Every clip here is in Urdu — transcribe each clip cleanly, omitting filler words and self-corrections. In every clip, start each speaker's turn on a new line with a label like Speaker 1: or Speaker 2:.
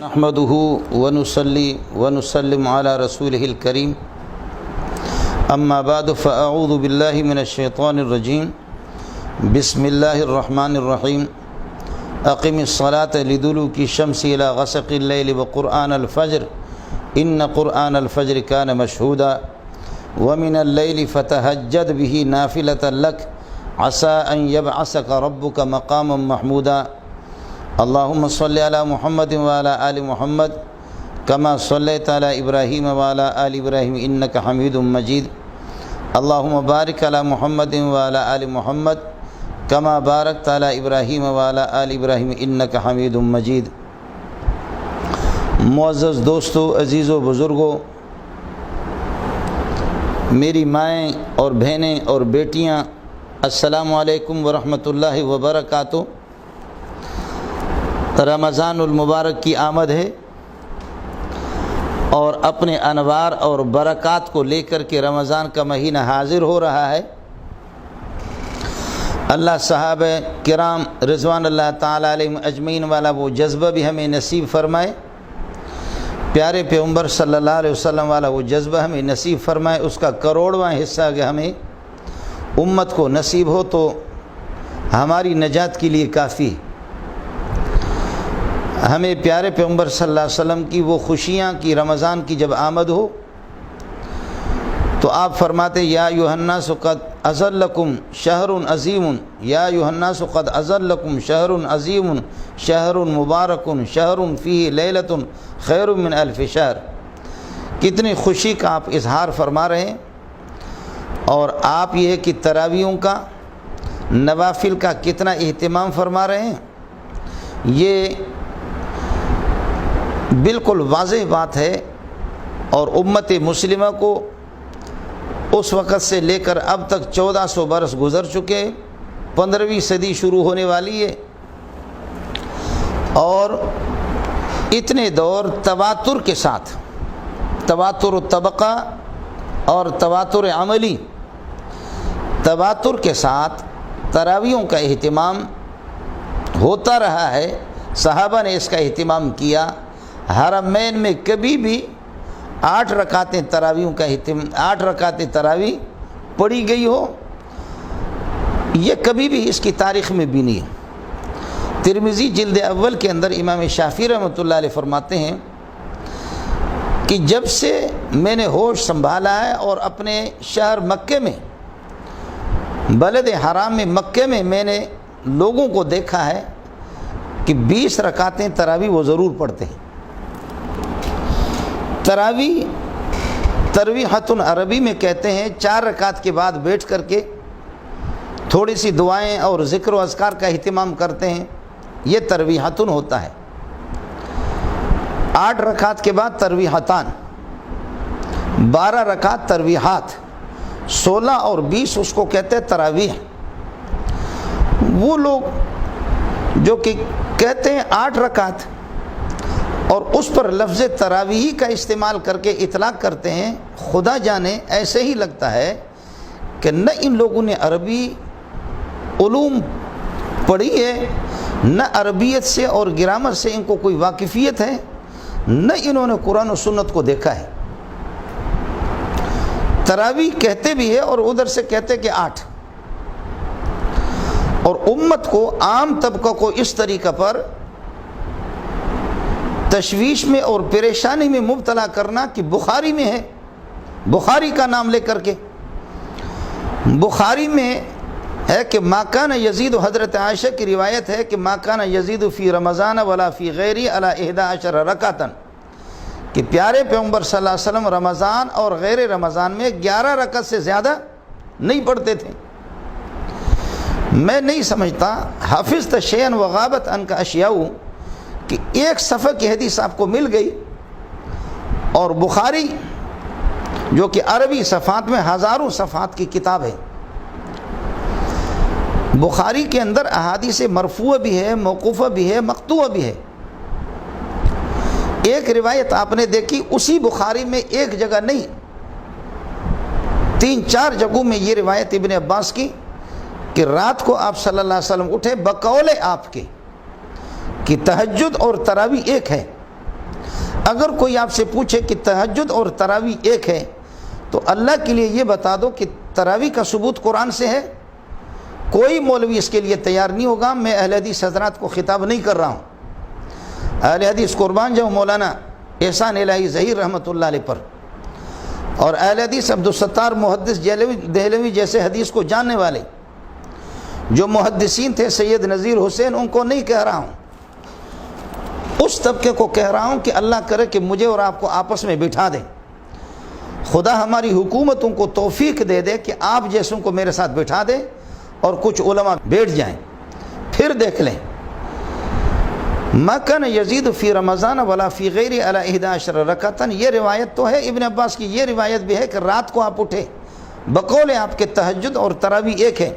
Speaker 1: نحمده ونصلي ونسلم على رسوله الكريم اما بعد فاعوذ بالله من الشيطان الرجيم بسم الله الرحمن الرحيم اقم الصلاة لدلوك الشمس الى غسق الليل وقرآن الفجر ان قرآن الفجر كان مشهودا ومن الليل فتهجد به نافلة لك عسى ان يبعثك ربك مقاما محمودا اللهم صل على محمد وعلى آل محمد كما صليت على إبراهيم وعلى آل إبراهيم إنك حميد مجيد اللهم بارك على محمد وعلى آل محمد كما باركت على إبراهيم وعلى آل إبراهيم إنك حميد مجيد۔ معزز دوستو، عزیزو، بزرگو، میری مائیں اور بہنیں اور بیٹیاں، السلام علیکم ورحمۃ اللہ وبرکاتہ۔ رمضان المبارک کی آمد ہے اور اپنے انوار اور برکات کو لے کر کے رمضان کا مہینہ حاضر ہو رہا ہے۔ اللہ صحابہ کرام رضوان اللہ تعالیٰ علیہم اجمعین والا وہ جذبہ بھی ہمیں نصیب فرمائے، پیارے پیغمبر صلی اللہ علیہ وسلم والا وہ جذبہ ہمیں نصیب فرمائے، اس کا کروڑواں حصہ کہ ہمیں امت کو نصیب ہو تو ہماری نجات کے لیے کافی۔ ہمیں پیارے پیغمبر صلی اللہ علیہ وسلم کی وہ خوشیاں کی رمضان کی جب آمد ہو تو آپ فرماتے یا ایھا الناس قد اظلکم شہر عظیم، یا ایھا الناس قد اظلکم شہر عظیم شہر مبارک شہر فیہ لیلۃ خیر من الف شہر۔ کتنی خوشی کا آپ اظہار فرما رہے ہیں، اور آپ یہ کہ تراویحوں کا، نوافل کا کتنا اہتمام فرما رہے ہیں۔ یہ بالکل واضح بات ہے، اور امت مسلمہ کو اس وقت سے لے کر اب تک 1400 برس گزر چکے، 15ویں صدی شروع ہونے والی ہے، اور اتنے دور تواتر کے ساتھ، تواتر طبقہ اور تواتر عملی، تواتر کے ساتھ تراویحوں کا اہتمام ہوتا رہا ہے۔ صحابہ نے اس کا اہتمام کیا۔ حرمین میں کبھی بھی 8 رکعتیں تراویحوں کا 8 رکعتیں تراویح پڑھی گئی ہو، یہ کبھی بھی اس کی تاریخ میں بھی نہیں۔ ترمذی جلد اول کے اندر امام شافعی رحمۃ اللہ علیہ فرماتے ہیں کہ جب سے میں نے ہوش سنبھالا ہے اور اپنے شہر مکے میں، بلد حرام میں مکے میں نے لوگوں کو دیکھا ہے کہ 20 رکعتیں تراویح وہ ضرور پڑھتے ہیں۔ تراویحۃ عربی میں کہتے ہیں 4 رکعت کے بعد بیٹھ کر کے تھوڑی سی دعائیں اور ذکر و اذکار کا اہتمام کرتے ہیں، یہ تراویحۃ ہوتا ہے۔ 8 رکعت کے بعد تراویحتان، 12 رکعت تراویحات، 16 اور 20 اس کو کہتے ہیں تراویح۔ وہ لوگ جو کہ کہتے ہیں 8 رکعت اور اس پر لفظ تراویح کا استعمال کر کے اطلاق کرتے ہیں، خدا جانے ایسے ہی لگتا ہے کہ نہ ان لوگوں نے عربی علوم پڑھی ہے، نہ عربیت سے اور گرامر سے ان کو کوئی واقفیت ہے، نہ انہوں نے قرآن و سنت کو دیکھا ہے۔ تراویح کہتے بھی ہے اور ادھر سے کہتے کہ 8، اور امت کو، عام طبقہ کو اس طریقہ پر تشویش میں اور پریشانی میں مبتلا کرنا کہ بخاری میں ہے، بخاری کا نام لے کر کے بخاری میں ہے کہ ما کان یزید، حضرت عائشہ کی روایت ہے کہ ما کان یزید فی رمضان ولا فی غیری علی 11 رکعۃ، کہ پیارے پیغمبر صلی اللہ علیہ وسلم رمضان اور غیر رمضان میں 11 رکعت سے زیادہ نہیں پڑھتے تھے۔ میں نہیں سمجھتا حافظت شیئا وغابت عنک اشیاء کہ ایک صفحہ کی حدیث آپ کو مل گئی، اور بخاری جو کہ عربی صفحات میں ہزاروں صفحات کی کتاب ہے، بخاری کے اندر احادیث مرفوع بھی ہے، موقوفہ بھی ہے، مقطوع بھی ہے۔ ایک روایت آپ نے دیکھی اسی بخاری میں ایک جگہ نہیں، 3-4 جگہوں میں یہ روایت ابن عباس کی کہ رات کو آپ صلی اللہ علیہ وسلم اٹھے بقول آپ کے کہ تہجد اور تراویح ایک ہے۔ اگر کوئی آپ سے پوچھے کہ تہجد اور تراویح ایک ہے تو اللہ کے لیے یہ بتا دو کہ تراویح کا ثبوت قرآن سے ہے۔ کوئی مولوی اس کے لیے تیار نہیں ہوگا۔ میں اہل حدیث حضرات کو خطاب نہیں کر رہا ہوں، اہل حدیث قربان جاؤ مولانا احسان الہی ظہیر رحمۃ اللہ علیہ پر، اور اہل حدیث عبدالستار محدث دہلوی جیسے حدیث کو جاننے والے جو محدثین تھے، سید نذیر حسین، ان کو نہیں کہہ رہا ہوں، اس طبقے کو کہہ رہا ہوں کہ اللہ کرے کہ مجھے اور آپ کو آپس میں بٹھا دے، خدا ہماری حکومتوں کو توفیق دے دے کہ آپ جیسوں کو میرے ساتھ بٹھا دے اور کچھ علماء بیٹھ جائیں، پھر دیکھ لیں۔ ما کان یزید فی رمضان ولا فی غیر علی 11 رکعتا، یہ روایت تو ہے ابن عباس کی، یہ روایت بھی ہے کہ رات کو آپ اٹھے بقول آپ کے تہجد اور تراویح ایک ہے۔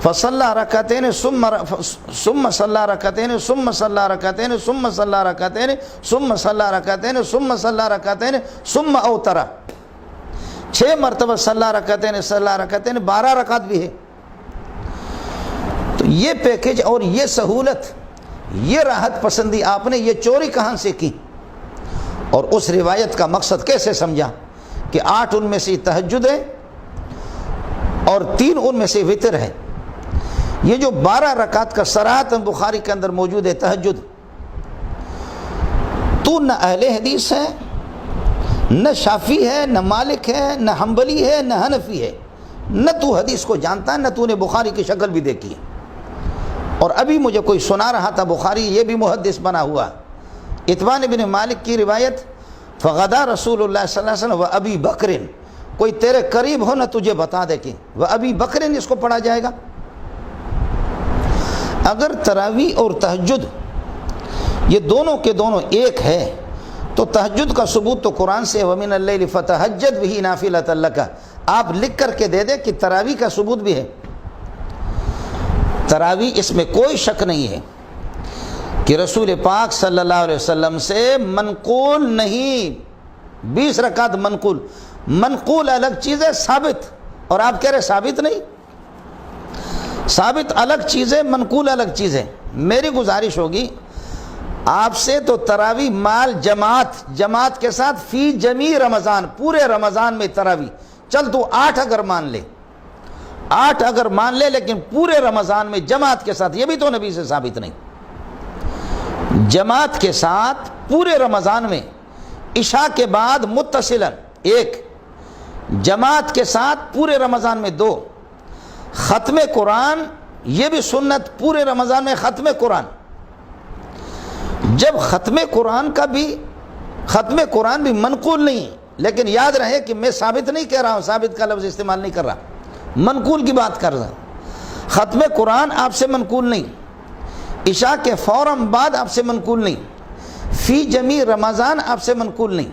Speaker 1: فصلی رکعتین ثم صلی رکعتین ثم صلی رکعتین ثم صلی رکعتین ثم صلی رکعتین ثم صلی رکعتین ثم اوتر، 6 مرتبہ صلی رکعتین 12 رکعت بھی ہے۔ تو یہ پیکج اور یہ سہولت، یہ راحت پسندی آپ نے یہ چوری کہاں سے کی؟ اور اس روایت کا مقصد کیسے سمجھا کہ 8 ان میں سے تہجد ہے اور 3 ان میں سے وتر ہے؟ یہ جو 12 رکعت کا صراحتاً بخاری کے اندر موجود ہے تہجد، تو نہ اہل حدیث ہے، نہ شافعی ہے، نہ مالک ہے، نہ حنبلی ہے، نہ حنفی ہے، نہ تو حدیث کو جانتا ہے، نہ تو نے بخاری کی شکل بھی دیکھی ہے۔ اور ابھی مجھے کوئی سنا رہا تھا بخاری یہ بھی محدث بنا ہوا، اتبان بن مالک کی روایت، فغدا رسول اللہ صلی اللہ علیہ وسلم و ابی بکرن، کوئی تیرے قریب ہو نہ تجھے بتا دے کہ و ابی بکرن اس کو پڑھا جائے گا۔ اگر تراویح اور تہجد یہ دونوں کے دونوں ایک ہے تو تہجد کا ثبوت تو قرآن سے وَمِنَ اللَّيْلِ فَتَهَجَّدْ بِهِ نَافِلَةً لَكَ، آپ لکھ کر کے دے دیں کہ تراویح کا ثبوت بھی ہے۔ تراویح اس میں کوئی شک نہیں ہے کہ رسول پاک صلی اللہ علیہ وسلم سے منقول نہیں، 20 رکعت منقول الگ چیز ہے، ثابت، اور آپ کہہ رہے ثابت نہیں، ثابت الگ چیز ہے، منقول الگ چیز ہے۔ میری گزارش ہوگی آپ سے تو تراویح مال جماعت کے ساتھ فی جمیع رمضان، پورے رمضان میں تراویح، چل تو 8 اگر مان لے لیکن پورے رمضان میں جماعت کے ساتھ، یہ بھی تو نبی سے ثابت نہیں۔ جماعت کے ساتھ پورے رمضان میں، عشاء کے بعد متصلاً 1، جماعت کے ساتھ پورے رمضان میں 2، ختم قرآن یہ بھی سنت پورے رمضان میں ختم قرآن۔ جب ختم قرآن بھی منقول نہیں، لیکن یاد رہے کہ میں ثابت نہیں کہہ رہا ہوں، ثابت کا لفظ استعمال نہیں کر رہا، منقول کی بات کر رہا ہوں۔ ختم قرآن آپ سے منقول نہیں، عشاء کے فوراً بعد آپ سے منقول نہیں، فی جمیع رمضان آپ سے منقول نہیں۔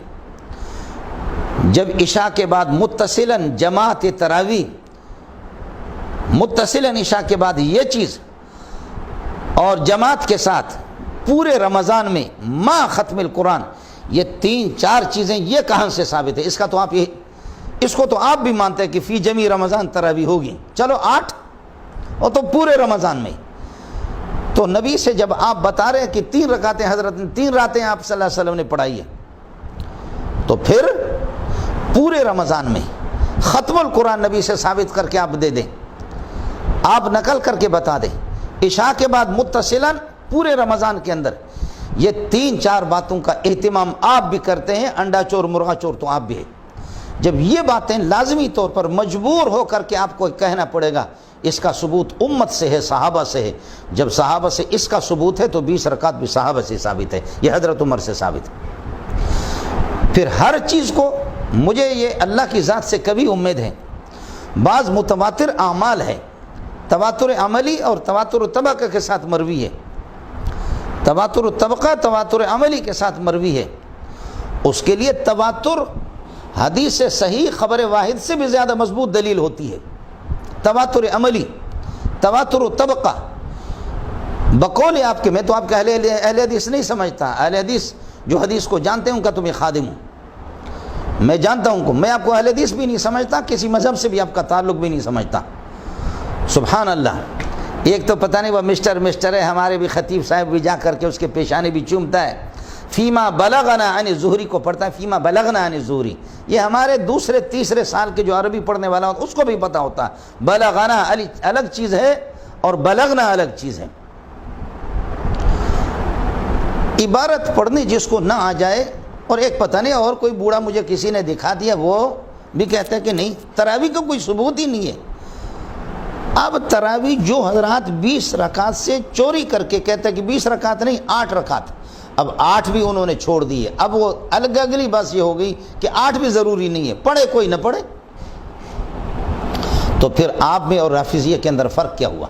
Speaker 1: جب عشاء کے بعد متصلاً جماعت تراویح، متصلاً عشاء کے بعد یہ چیز، اور جماعت کے ساتھ پورے رمضان میں ما ختم القرآن، یہ 3-4 چیزیں یہ کہاں سے ثابت ہے؟ اس کو تو آپ بھی مانتے ہیں کہ فی جمیع رمضان تراویح ہوگی، چلو 8، اور تو پورے رمضان میں۔ تو نبی سے جب آپ بتا رہے ہیں کہ 3 رکعتیں حضرت نے 3 راتیں آپ صلی اللہ علیہ وسلم نے پڑھائی ہے، تو پھر پورے رمضان میں ختم القرآن نبی سے ثابت کر کے آپ دے دیں، آپ نقل کر کے بتا دیں۔ عشاء کے بعد متصلاً پورے رمضان کے اندر یہ 3-4 باتوں کا اہتمام آپ بھی کرتے ہیں، انڈا چور مرغا چور تو آپ بھی ہے۔ جب یہ باتیں لازمی طور پر مجبور ہو کر کے آپ کو کہنا پڑے گا، اس کا ثبوت امت سے ہے، صحابہ سے ہے، جب صحابہ سے اس کا ثبوت ہے تو 20 رکعت بھی صحابہ سے ثابت ہے، یہ حضرت عمر سے ثابت ہے۔ پھر ہر چیز کو مجھے یہ اللہ کی ذات سے کبھی امید ہے، بعض متواتر اعمال ہے، تواتر عملی اور تواتر طبقہ کے ساتھ مروی ہے، تواتر طبقہ تواتر عملی کے ساتھ مروی ہے، اس کے لیے تواتر حدیث صحیح خبر واحد سے بھی زیادہ مضبوط دلیل ہوتی ہے۔ تواتر عملی، تواتر طبقہ، بقول آپ کے، میں تو آپ کا اہل حدیث نہیں سمجھتا، اہل حدیث جو حدیث کو جانتے ہیں ان کا تو میں خادم ہوں، میں جانتا ہوں کو، میں آپ کو اہل حدیث بھی نہیں سمجھتا، کسی مذہب سے بھی آپ کا تعلق بھی نہیں سمجھتا، سبحان اللہ. ایک تو پتہ نہیں وہ مسٹر ہے، ہمارے بھی خطیب صاحب بھی جا کر کے اس کے پیشانے بھی چومتا ہے. فیما بلغنا عن الزہری کو پڑھتا ہے فیما بلغنا عن الزہری. یہ ہمارے دوسرے تیسرے سال کے جو عربی پڑھنے والا ہوتا اس کو بھی پتہ ہوتا. بلغنا الگ چیز ہے اور بلغنا الگ چیز ہے. عبارت پڑھنے جس کو نہ آ جائے، اور ایک پتہ نہیں اور کوئی بوڑھا مجھے کسی نے دکھا دیا، وہ بھی کہتا ہے کہ نہیں تراویح کا کوئی ثبوت ہی نہیں ہے. اب تراویح جو حضرات 20 رکعت سے چوری کر کے کہتے ہیں کہ 20 رکعت نہیں 8 رکعت، اب 8 بھی انہوں نے چھوڑ دی ہے. اب وہ اگلی بات یہ ہو گئی کہ 8 بھی ضروری نہیں ہے، پڑھے کوئی نہ پڑھے. تو پھر آپ میں اور رافضیہ کے اندر فرق کیا ہوا؟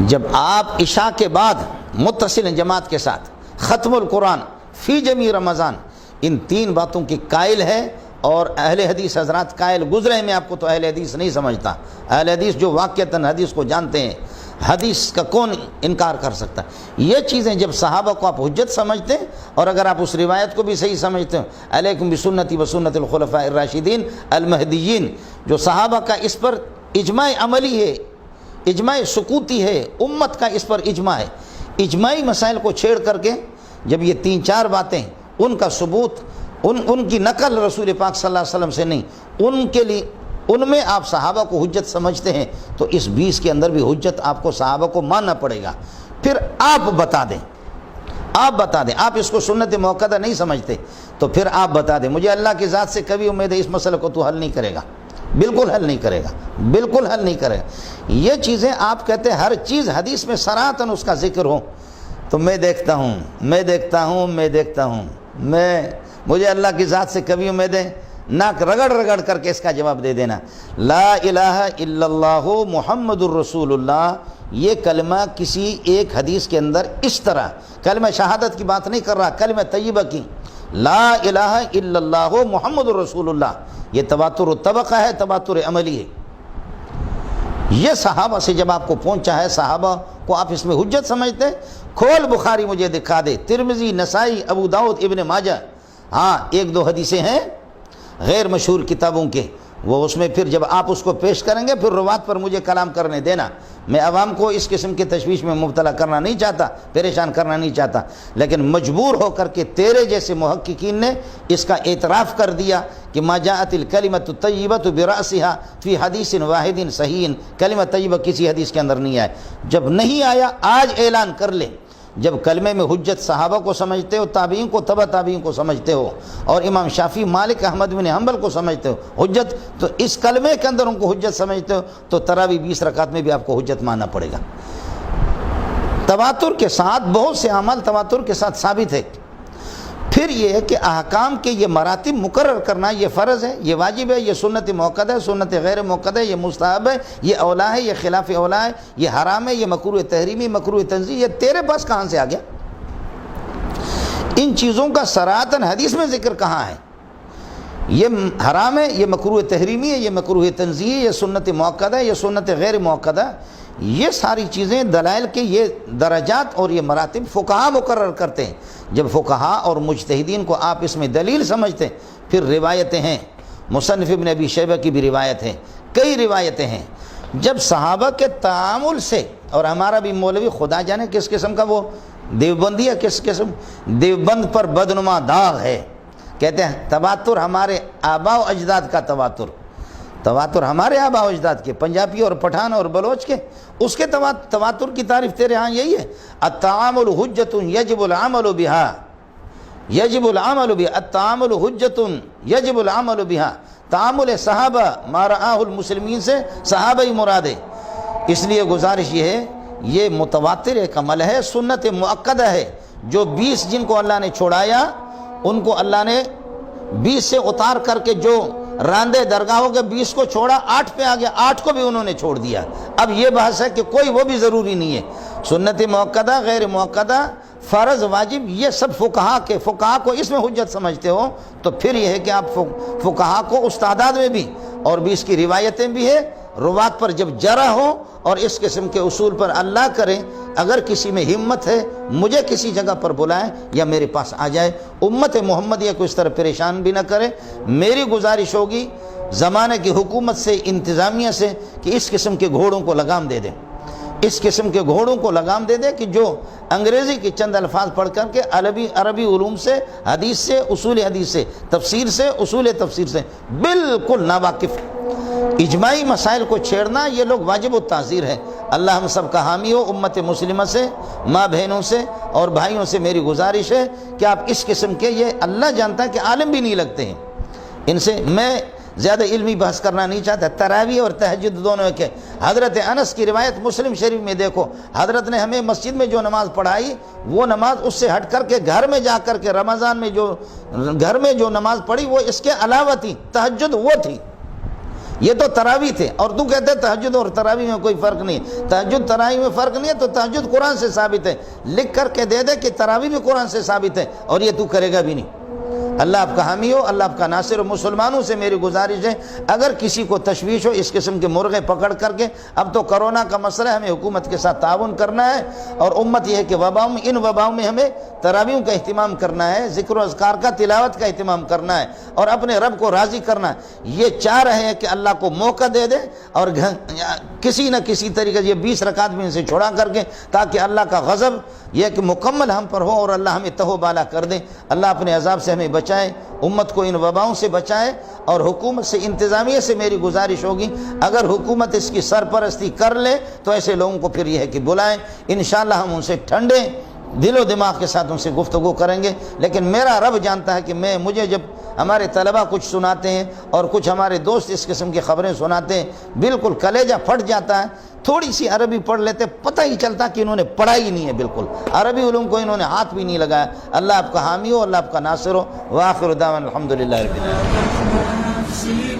Speaker 1: جب آپ عشاء کے بعد متصل جماعت کے ساتھ ختم القرآن فی جمیع رمضان، ان 3 باتوں کی قائل ہے، اور اہل حدیث حضرات قائل گزرے ہیں. میں آپ کو تو اہل حدیث نہیں سمجھتا. اہل حدیث جو واقعتاً حدیث کو جانتے ہیں، حدیث کا کون انکار کر سکتا ہے؟ یہ چیزیں جب صحابہ کو آپ حجت سمجھتے ہیں، اور اگر آپ اس روایت کو بھی صحیح سمجھتے ہیں، علیکم بسنتی و سنت الخلفاء الراشدین المہدیین، جو صحابہ کا اس پر اجماع عملی ہے، اجماع سکوتی ہے، امت کا اس پر اجماع ہے. اجماعی مسائل کو چھیڑ کر کے جب یہ 3-4 باتیں ان کا ثبوت، ان کی نقل رسول پاک صلی اللہ علیہ وسلم سے نہیں، ان کے لیے ان میں آپ صحابہ کو حجت سمجھتے ہیں، تو اس 20 کے اندر بھی حجت آپ کو صحابہ کو ماننا پڑے گا. پھر آپ بتا دیں، آپ اس کو سنت موقدہ نہیں سمجھتے تو پھر آپ بتا دیں. مجھے اللہ کی ذات سے کبھی امید ہے اس مسئلے کو تو حل نہیں کرے گا، بالکل حل نہیں کرے گا. یہ چیزیں آپ کہتے ہیں ہر چیز حدیث میں صراحتاً اس کا ذکر ہو، تو میں دیکھتا ہوں مجھے اللہ کی ذات سے کبھی امید ہے، ناک رگڑ کر کے اس کا جواب دے دینا. لا الہ الا اللہ محمد الرسول اللہ، یہ کلمہ کسی ایک حدیث کے اندر اس طرح، کلمہ شہادت کی بات نہیں کر رہا، کلمہ طیبہ کی، لا الہ الا اللہ محمد الرسول اللہ، یہ تواتر الطبقہ ہے، تواتر عملی ہے. یہ صحابہ سے جب آپ کو پہنچا ہے، صحابہ کو آپ اس میں حجت سمجھتے ہیں. کھول بخاری مجھے دکھا دے، ترمذی، نسائی، ابو داؤد، ابن ماجہ. ہاں 1-2 حدیثیں ہیں غیر مشہور کتابوں کے، وہ اس میں پھر جب آپ اس کو پیش کریں گے پھر روات پر مجھے کلام کرنے دینا. میں عوام کو اس قسم کی تشویش میں مبتلا کرنا نہیں چاہتا، پریشان کرنا نہیں چاہتا، لیکن مجبور ہو کر کے تیرے جیسے محققین نے اس کا اعتراف کر دیا کہ ما جاءت الکلمۃ الطیبۃ برأسها فی حدیث واحد صحیح، کلمہ طیبہ کسی حدیث کے اندر نہیں آیا. جب نہیں آیا آج اعلان کر لے. جب کلمے میں حجت صحابہ کو سمجھتے ہو، تابعین کو، تبع تابعین کو سمجھتے ہو، اور امام شافعی، مالک، احمد بن حنبل کو سمجھتے ہو حجت، تو اس کلمے کے اندر ان کو حجت سمجھتے ہو، تو تراویح 20 رکعت میں بھی آپ کو حجت ماننا پڑے گا. تواتر کے ساتھ بہت سے اعمال تواتر کے ساتھ ثابت ہے. پھر یہ ہے کہ احکام کے یہ مراتب مقرر کرنا یہ فرض ہے، یہ واجب ہے، یہ سنت موقدہ ہے، سنت غیر موقدہ ہے، یہ مستحب ہے، یہ اولا ہے، یہ خلاف اولا ہے، یہ حرام ہے، یہ مکروہ تحریمی، مکروہ تنزیہ. یہ تیرے پاس کہاں سے آ گیا؟ ان چیزوں کا صراحتاً حدیث میں ذکر کہاں ہے؟ یہ حرام ہے، یہ مکروہ تحریمی ہے، یہ مکروہ تنزیہ ہے، یہ سنت موقدہ ہے، یہ سنت غیر موقدہ ہے. یہ ساری چیزیں دلائل کے یہ درجات اور یہ مراتب فقہا مقرر کرتے ہیں. جب فقہا اور مجتہدین کو آپ اس میں دلیل سمجھتے ہیں، پھر روایتیں ہیں، مصنف ابن ابی شیبہ کی بھی روایت ہے، کئی روایتیں ہیں. جب صحابہ کے تعامل سے، اور ہمارا بھی مولوی خدا جانے کس قسم کا وہ دیوبندی ہے، کس قسم دیوبند پر بدنما داغ ہے. کہتے ہیں تواتر ہمارے آباء و اجداد کا تواتر ہمارے آباء و اجداد کے، پنجابی اور پٹھان اور بلوچ کے، اس کے تواتر کی تعریف تیرے ہاں یہی ہے. التعامل حجت یجب العمل بها، التعامل حجت یجب العمل بها. تعامل صحابہ ما رآہ المسلمین سے صحابہ ہی مراد ہے. اس لیے گزارش یہ ہے، یہ متواتر ایک عمل ہے، سنت مؤکدہ ہے. جو 20 جن کو اللہ نے چھوڑایا، ان کو اللہ نے 20 سے اتار کر کے جو راندے درگاہوں کے 20 کو چھوڑا، 8 پہ آ گیا، 8 کو بھی انہوں نے چھوڑ دیا. اب یہ بحث ہے کہ کوئی وہ بھی ضروری نہیں ہے. سنت موقدہ، غیر موقدہ، فرض، واجب، یہ سب فقہا کو اس میں حجت سمجھتے ہو، تو پھر یہ ہے کہ آپ فقہا کو استادات میں بھی، اور بھی اس کی روایتیں بھی ہے، روات پر جب جرا ہو اور اس قسم کے اصول پر اللہ کرے اگر کسی میں ہمت ہے مجھے کسی جگہ پر بلائیں یا میرے پاس آ جائے، امت محمدیہ کو اس طرح پریشان بھی نہ کرے۔ میری گزارش ہوگی زمانے کی حکومت سے، انتظامیہ سے، کہ اس قسم کے گھوڑوں کو لگام دے دیں، اس قسم کے گھوڑوں کو لگام دے دیں کہ جو انگریزی کی چند الفاظ پڑھ کر کے عربی علوم سے، حدیث سے، اصول حدیث سے، تفسیر سے، اصول تفسیر سے بالکل ناواقف، اجماعی مسائل کو چھیڑنا یہ لوگ واجب التعزیر ہے۔ اللہ ہم سب کا حامی ہو۔ امت مسلمہ سے، ماں بہنوں سے اور بھائیوں سے میری گزارش ہے کہ آپ اس قسم کے، یہ اللہ جانتا ہے کہ عالم بھی نہیں لگتے ہیں ان سے، میں زیادہ علمی بحث کرنا نہیں چاہتا۔ تراویح اور تہجد دونوں کے حضرت انس کی روایت مسلم شریف میں دیکھو، حضرت نے ہمیں مسجد میں جو نماز پڑھائی وہ نماز اس سے ہٹ کر کے گھر میں جا کر کے رمضان میں جو گھر میں جو نماز پڑھی وہ اس کے علاوہ تھی، تہجد وہ تھی، یہ تو تراویح تھے۔ اور تو کہتے ہیں تہجد اور تراویح میں کوئی فرق نہیں ہے، تہجد تراویح میں فرق نہیں ہے تو تہجد قرآن سے ثابت ہے، لکھ کر کے دے دے کہ تراویح بھی قرآن سے ثابت ہے، اور یہ تو کرے گا بھی نہیں۔ اللہ آپ کا حامی ہو، اللہ آپ کا ناصر ہو۔ مسلمانوں سے میری گزارش ہے اگر کسی کو تشویش ہو اس قسم کے مرغے پکڑ کر کے، اب تو کرونا کا مسئلہ ہے، ہمیں حکومت کے ساتھ تعاون کرنا ہے، اور امت یہ ہے کہ ان وباؤں میں ہمیں تراویحوں کا اہتمام کرنا ہے، ذکر و اذکار کا، تلاوت کا اہتمام کرنا ہے، اور اپنے رب کو راضی کرنا ہے۔ یہ چاہ رہے ہیں کہ اللہ کو موقع دے دے اور کسی نہ کسی طریقے سے یہ 20 رکعت میں سے چھوڑا کر کے، تاکہ اللہ کا غضب یہ کہ مکمل ہم پر ہو اور اللہ ہمیں تہو بالا کر دے۔ اللہ اپنے عذاب سے ہمیں بچائے، امت کو ان وباؤں سے بچائے، اور حکومت سے، انتظامیہ سے میری گزارش ہوگی اگر حکومت اس کی سرپرستی کر لے تو ایسے لوگوں کو پھر یہ ہے کہ بلائیں، انشاءاللہ ہم ان سے ٹھنڈے دل و دماغ کے ساتھ ان سے گفتگو کریں گے۔ لیکن میرا رب جانتا ہے کہ مجھے جب ہمارے طلبہ کچھ سناتے ہیں اور کچھ ہمارے دوست اس قسم کی خبریں سناتے ہیں بالکل کلیجہ پھٹ جاتا ہے۔ تھوڑی سی عربی پڑھ لیتے پتہ ہی چلتا کہ انہوں نے پڑھائی نہیں ہے، بالکل عربی علوم کو انہوں نے ہاتھ بھی نہیں لگایا۔ اللہ آپ کا حامی ہو، اللہ آپ کا ناصر ہو۔ وآخر دعوانا الحمدللہ رب العالمین۔